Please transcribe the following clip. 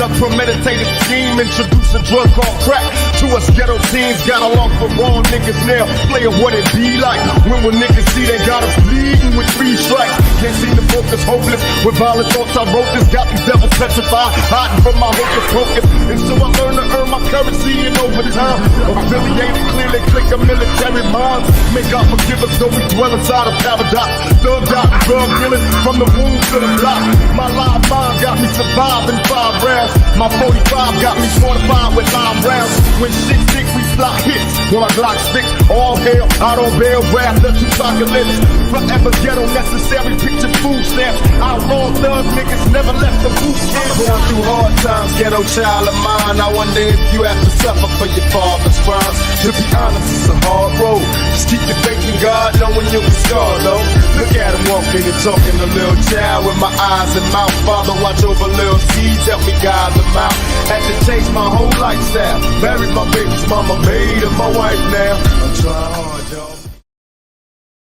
a premeditated scheme, introduce a drug called crack to us ghetto teens. Got along for wrong niggas now, play what it be like. When niggas see they got us bleeding with 3 strikes. Can't seem to focus, hopeless with violent thoughts. I wrote this, got these devils petrified, hiding from my hocus pocus. And so I learned to earn my currency in overtime. Affiliated, clearly click a military mind. May God forgive us though we dwell inside a paradox. Thugged out, drug dealing from the womb to the block. My live mind got me surviving 5 rounds. My 45 got me fortified with 9 rounds. When shit sick, we block hits. When my Glock sticks, all hell, I don't bail, wrath, the 2 chocolates. Forever ghetto necessary, picture food stamps. Outlaw thug niggas never left the boot camp. Going through hard times, ghetto child of mine. I wonder if you have to suffer for your father's crimes. To be honest, it's a hard road. Just keep your faith in God, knowing you'll be scarred though. Look at him walking and talking, a little child with my eyes and mouth. Father, watch over little seeds, help me guide them out. Had to change my whole lifestyle. Married my baby's mama, made her my wife now. I'm trying hard.